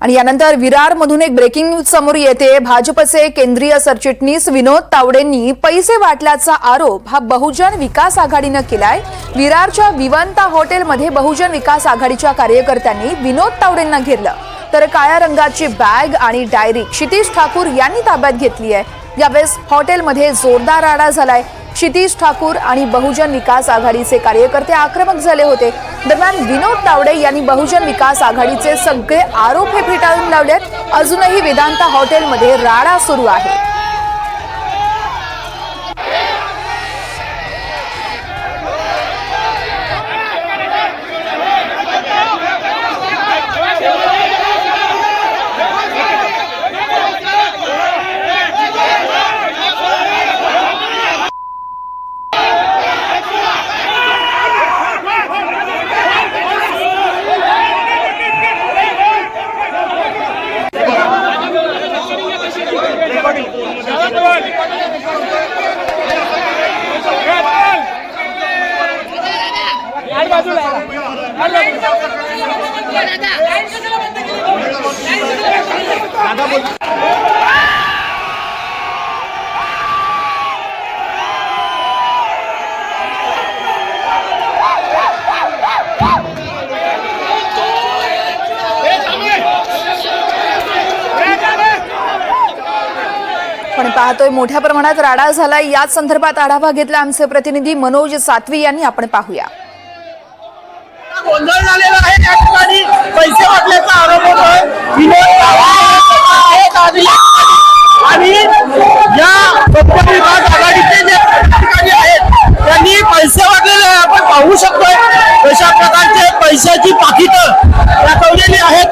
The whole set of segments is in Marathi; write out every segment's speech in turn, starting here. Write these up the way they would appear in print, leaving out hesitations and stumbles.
आणि यानंतर विरारमधून एक ब्रेकिंग न्यूज समोर येते। भाजपचे केंद्रीय सरचिटणीस विनोद तावडेंनी पैसे वाटल्याचा आरोप हा बहुजन विकास आघाडीने केलाय। विरारच्या विवंता हॉटेलमध्ये बहुजन विकास आघाडीच्या कार्यकर्त्यांनी विनोद तावडेंना घेरलं, तर काळ्या रंगाची बॅग आणि डायरी क्षितिज ठाकूर यांनी ताब्यात घेतली आहे। यावेळेस हॉटेलमध्ये जोरदार राडा झालाय। क्षितिज ठाकूर आणि बहुजन विकास आघाडीचे कार्यकर्ते आक्रमक झाले होते। दरम्यान विनोद तावडे यांनी बहुजन विकास आघाडीचे सगळे आरोप हे फेटाळून लावलेत। अजूनही वेदांता हॉटेलमध्ये राडा सुरू आहे। पण पाहतोय मोठ्या प्रमाणात राडा झाला। याच संदर्भात आढावा घेतला आमचे प्रतिनिधी मनोज सातवी यांनी। आपण पाहूया। गोंधळ झालेला आहे। त्या ठिकाणी पैसे वाटल्याचा आरोप होतोय। विनोद तावडे आणि या बहुजन विकास आघाडीचे जे अधिकारी आहेत त्यांनी पैसे वाटलेले आहे। आपण पाहू शकतोय कशा प्रकारचे पैशाची पाकिटं दाखवलेली आहेत।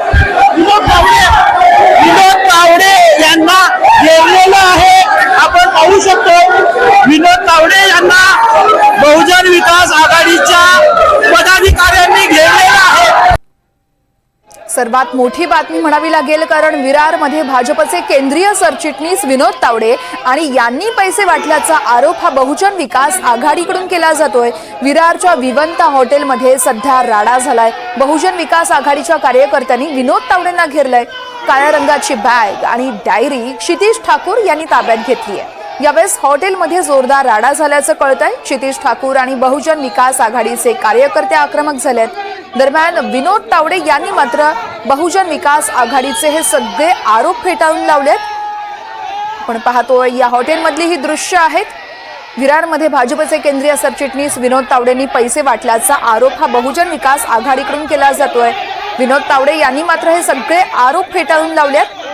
विनोद तावडे यांना घेरलेलं आहे। आपण पाहू शकतो विनोद तावडे यांना बहुजन विकास आघाडीच्या पदाधिकाऱ्यांनी घेरलेलं आहे। सर्वात मोठी बातमी म्हणावी लागेल, कारण विरारमध्ये भाजपचे केंद्रीय सरचिटणीस विनोद तावडे आणि यांनी पैसे वाटल्याचा आरोप हा बहुजन विकास आघाडीकडून केला जातोय। विरारच्या विवंता हॉटेलमध्ये सध्या राडा झालाय। बहुजन विकास आघाडीच्या कार्यकर्त्यांनी विनोद तावडेंना घेरलंय। काळ्या रंगाची बॅग आणि डायरी क्षितिज ठाकूर यांनी ताब्यात घेतली आहे। यावेळेस हॉटेलमध्ये जोरदार राडा झाल्याचं कळतंय। क्षितिज ठाकूर आणि बहुजन विकास आघाडीचे कार्यकर्ते आक्रमक झालेत। दरम्यान विनोद तावडे यांनी मात्र बहुजन विकास आघाडीचे हे सगळे आरोप फेटाळून लावलेत। आपण पाहतोय या हॉटेलमधली ही दृश्य आहेत। विरारमध्ये भाजपचे केंद्रीय सरचिटणीस विनोद तावडेंनी पैसे वाटल्याचा आरोप हा बहुजन विकास आघाडीकडून केला जातोय। विनोद तावडे यांनी मात्र हे सगळे आरोप फेटाळून लावलेत।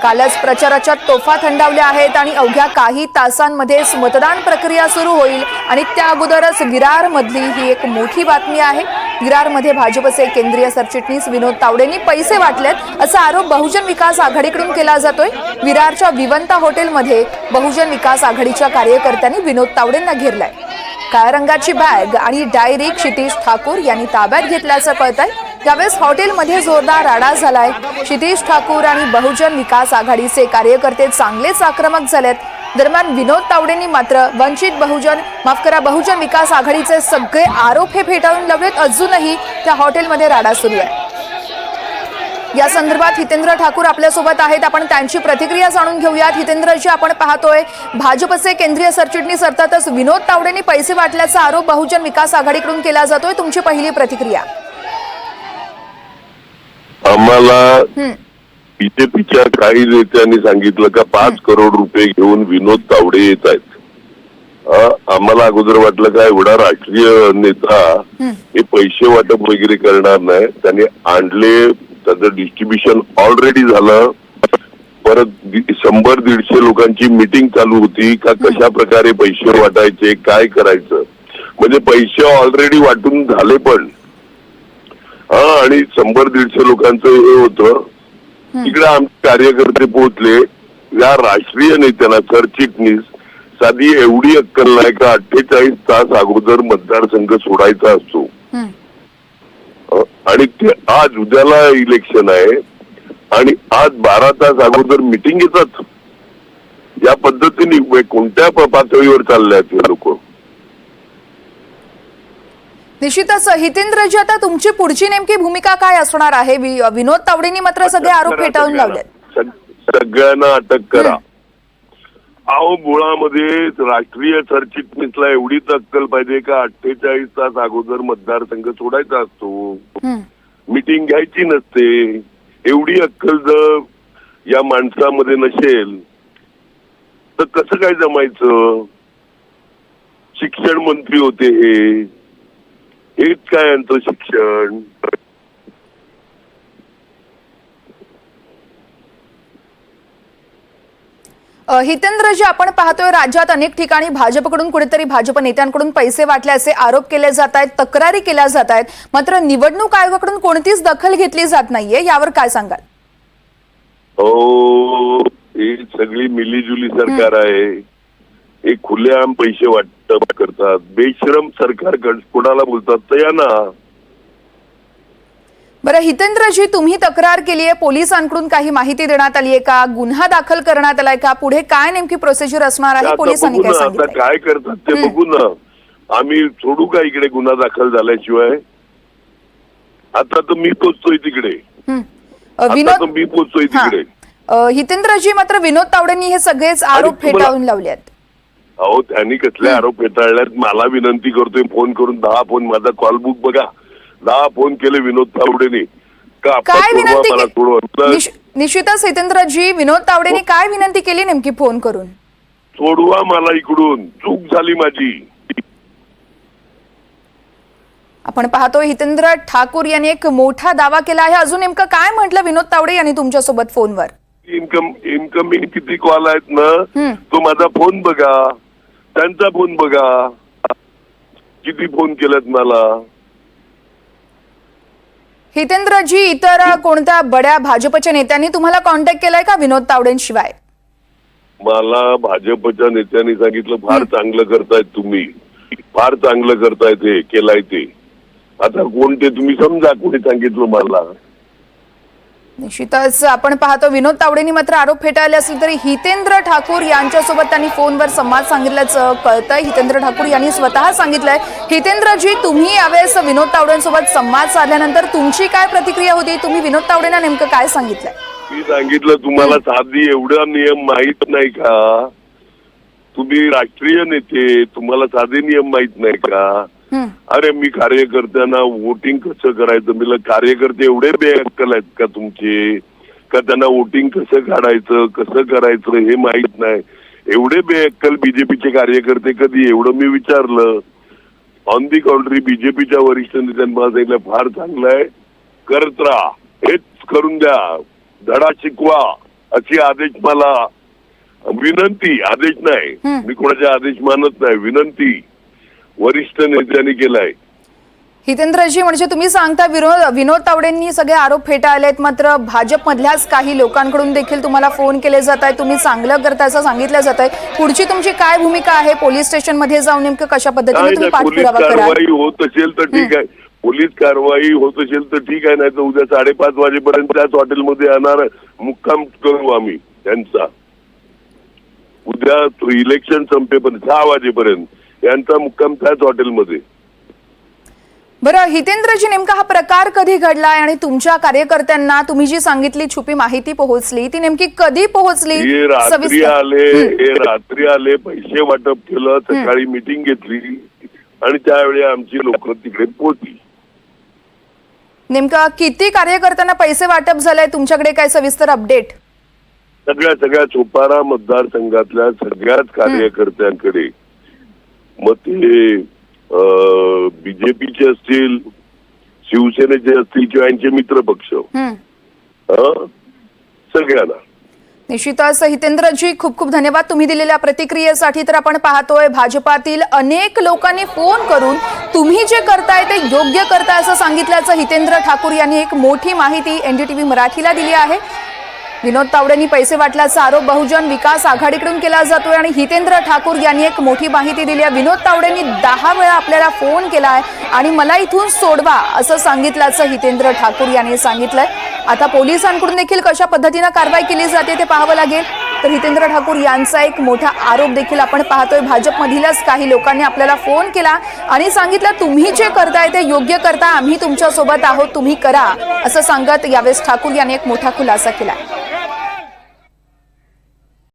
कालच प्रचाराच्या तोफा थंडावल्या आहेत आणि अवघ्या काही तासांमध्येच मतदान प्रक्रिया सुरू होईल। आणि त्या अगोदरच विरारमधली ही एक मोठी बातमी आहे। विरारमध्ये भाजपचे केंद्रीय सरचिटणीस विनोद तावडेंनी पैसे वाटलेत असा आरोप बहुजन विकास आघाडीकडून केला जातोय। विरारच्या विवंता हॉटेलमध्ये बहुजन विकास आघाडीच्या कार्यकर्त्यांनी विनोद तावडेंना घेरलाय। काळ्या रंगाची बॅग आणि डायरी क्षितिज ठाकूर यांनी ताब्यात घेतल्याचं कळतंय। यावेळेस हॉटेलमध्ये जोरदार राडा झालाय। क्षितिज ठाकूर आणि बहुजन विकास आघाडीचे कार्यकर्ते चांगलेच आक्रमक झालेत। दरम्यान विनोद तावडेंनी मात्र बहुजन विकास आघाडीचे सगळे आरोप हे फेटाळून लावलेत। अजूनही त्या हॉटेलमध्ये राडा सुरू आहे। या संदर्भात हितेंद्र ठाकूर आपल्यासोबत आहेत। आपण त्यांची प्रतिक्रिया जाणून घेऊयात। हितेंद्रजी, आपण पाहतोय भाजपचे केंद्रीय सरचिटणीस अर्थातच विनोद तावडेंनी पैसे वाटल्याचा आरोप बहुजन विकास आघाडीकडून केला जातोय। तुमची पहिली प्रतिक्रिया? आम्हाला बीजेपीच्या काही नेत्यांनी सांगितलं का 5 करोड रुपये घेऊन विनोद तावडे येत आहेत। आम्हाला अगोदर वाटलं का एवढा राष्ट्रीय नेता हे पैसे वाटप वगैरे करणार नाही। त्यांनी आणले, त्याचं डिस्ट्रीब्युशन ऑलरेडी झालं। परत 100-150 लोकांची मीटिंग चालू होती का कशा प्रकारे पैसे वाटायचे, काय करायचं, म्हणजे पैसे ऑलरेडी वाटून झाले पण आणि 100-150 लोकांचं हे होतं। तिकडे आमचे कार्यकर्ते पोहोचले। या राष्ट्रीय नेत्यांना सरचिटणीस साधी एवढी अक्कल नाही का 48 तास अगोदर मतदारसंघ सोडायचा असतो आणि ते आज उद्याला इलेक्शन आहे आणि आज 12 तास अगोदर मीटिंग घेतात। या पद्धतीने कोणत्या पातळीवर चालले आहेत हे लोक? निश्चितच हितेंद्रजी, आता तुमची पुढची नेमकी भूमिका काय असणार आहे? विनोद तावडेंनी मात्र सगळे आरोप फेटाळून लावलेत. सगळ्यांना अटक करा. अहो, मुळामध्ये राष्ट्रीय सरचिटणीसला एवढीच अक्कल पाहिजे का 48 तास अगोदर मतदारसंघ सोडायचा असतो, मीटिंग घ्यायची नसते. एवढी अक्कल जर या माणसामध्ये नसेल तर कसं काय जमायचं? शिक्षण मंत्री होते हेच काय यांचं शिक्षण? हितेंद्रजी, आपण पाहतोय राज्यात अनेक ठिकाणी भाजपकडून कुठेतरी भाजप नेत्यांकडून पैसे वाटल्याचे आरोप केले जात आहेत, तक्रारी केल्या जात आहेत. मात्र निवडणूक आयोगाकडून कोणतीच दखल घेतली जात नाहीये. यावर काय सांगाल? हो, ही सगळी मिलीजुली सरकार आहे. हे खुलेआम पैसे वाटप करतात. बेशरम सरकार कोणाला बोलतात तर या ना. बरं हितेंद्रजी, तुम्ही तक्रार केली आहे, पोलिसांकडून काही माहिती देण्यात आली आहे का? गुन्हा दाखल करण्यात आलाय का? पुढे काय नेमकी प्रोसिजर असणार आहे? पोलिसांनी काय सांगितलं? काय करतात ते बघू ना. आम्ही सोडू का इकडे गुन्हा दाखल झाल्याशिवाय? आता तर मी पोचतोय तिकडे. मी पोचतोय तिकडे. हितेंद्रजी, मात्र विनोद तावडेंनी हे सगळेच आरोप फेटाळून लावले आहेत. अहो, त्यांनी कसले आरोप फेटाळल्यात? मला विनंती करतोय फोन करून 10 फोन, माझा कॉल बुक बघा, 10 फोन केले विनोद तावडेने. काय विनंती? निश्चितच हितेंद्रजी, विनोद तावडेने काय विनंती केली नेमकी फोन करून? सोडवा मला इकडून, चूक झाली माझी. आपण पाहतोय हितेंद्र ठाकूर यांनी एक मोठा दावा केला आहे. अजून नेमकं काय म्हटलं विनोद तावडे यांनी तुमच्यासोबत फोनवर? इनकमिंग किती कॉल आहेत ना, तो माझा फोन बघा, त्यांचा फोन बघा, किती फोन केलेत मला. हितेंद्रजी, इतर कोणत्या बड्या भाजपच्या नेत्यांनी तुम्हाला कॉन्टॅक्ट केलाय का विनोद तावडेंशिवाय? मला भाजपच्या नेत्यांनी सांगितलं फार चांगलं करतायत तुम्ही, फार चांगलं करतायत, हे केलाय ते. आता कोणते तुम्ही समजा, कोणी सांगितलं मला? निश्चितच आपण पाहतो विनोद तावडेंनी मात्र आरोप फेटाळले असले तरी हितेंद्र ठाकूर यांच्यासोबत त्यांनी फोनवर संवाद सांगितल्याचं कळतंय. हितेंद्र ठाकूर यांनी स्वतः सांगितलंय. हितेंद्रजी, तुम्ही यावेळेस विनोद तावडेंसोबत संवाद साधल्यानंतर तुमची काय प्रतिक्रिया होती? तुम्ही विनोद तावडेंना नेमकं काय सांगितलंय? मी सांगितलं तुम्हाला साधी एवढा नियम माहित नाही का? तुम्ही राष्ट्रीय नेते, तुम्हाला साधे नियम माहित नाही का? अरे, मी कार्यकर्त्यांना वोटिंग कसं करायचं, मी कार्यकर्ते एवढे बेअक्कल आहेत का तुमचे? का त्यांना वोटिंग कसं काढायचं, कसं करायचं हे माहित नाही? एवढे बेअक्कल बीजेपीचे कार्यकर्ते कधी? एवढं मी विचारलं. ऑन दी कॉन्ट्री बीजेपीच्या वरिष्ठ नेत्यांनी मला सांगितलं फार चांगलं आहे, करत राहा, हेच करून द्या, धडा शिकवा, अशी आदेश मला, विनंती, आदेश नाही, मी कोणाचे आदेश मानत नाही, विनंती वरिष्ठ नेत्यांनी केलाय. हितेंद्रजी, म्हणजे तुम्ही सांगता विनोद तावडेंनी सगळे आरोप फेटाळलेत, मात्र भाजपमधल्याच काही लोकांकडून देखील तुम्हाला फोन केले जात आहेत, तुम्ही चांगलं करता असं सांगितलं जात आहे. पुढची तुमची काय भूमिका आहे? पोलीस स्टेशन मध्ये जाऊन नेमकं कशा पद्धतीने तुम्ही पाठपुरावा कराल? कारवाई होत असेल तर ठीक आहे, पोलीस कारवाई होत असेल तर ठीक आहे, नाही तर उद्या 5:30 वाजेपर्यंत त्याच हॉटेलमध्ये येणार, मुक्काम करू आम्ही त्यांचा. उद्या इलेक्शन संपेपर्यंत 6 वाजेपर्यंत यांचा मुक्काम त्याच हॉटेलमध्ये. बरं हितेंद्रजी, नेमका हा प्रकार कधी घडलाय आणि तुमच्या कार्यकर्त्यांना तुम्ही जी सांगितली छुपी माहिती पोहोचली ती नेमकी कधी पोहोचली? हे रात्री आले, पैसे वाटप केलं, सकाळी मीटिंग घेतली आणि त्यावेळी आमची लोक तिकडे पोहोचली. नेमका किती कार्यकर्त्यांना पैसे वाटप झालंय तुमच्याकडे? काय सविस्तर अपडेट? सगळ्या चोपारा मतदारसंघातल्या सगळ्याच कार्यकर्त्यांकडे, मग ते बीजेपीचे असतील, शिवसेनेचे असतील किंवा यांचे मित्र पक्ष, सगळ्यांना. निश्चितच हितेंद्रजी, खूप खूप धन्यवाद तुम्ही दिलेल्या प्रतिक्रियेसाठी. तर आपण पाहतोय भाजपातील अनेक लोकांनी फोन करून तुम्ही जे करताय ते योग्य करताय असं सांगितल्याचं हितेंद्र ठाकूर यांनी एक मोठी माहिती NDTV मराठीला दिली आहे. विनोद तावडेंनी पैसे वाटल्याचा आरोप बहुजन विकास आघाडीकडून केला जातोय आणि हितेंद्र ठाकूर यांनी एक मोठी माहिती दिली आहे. विनोद तावडेंनी 10 वेळा आपल्याला फोन केलाय आणि मला इथून सोडवा असं सांगितल्याचं हितेंद्र ठाकूर यांनी सांगितलंय. आता पोलिसांकडून देखील कशा पद्धतीने कारवाई केली जाते ते पाहावं लागेल. तर हितेंद्र ठाकूर यांचा एक मोठा आरोप देखील आपण पाहतोय. भाजपमधीलच काही लोकांनी आपल्याला फोन केला आणि सांगितलं तुम्ही जे करताय ते योग्य करता, आम्ही तुमच्या सोबत आहोत, तुम्ही करा, असं सांगत यावेळेस ठाकूर यांनी एक मोठा खुलासा केला.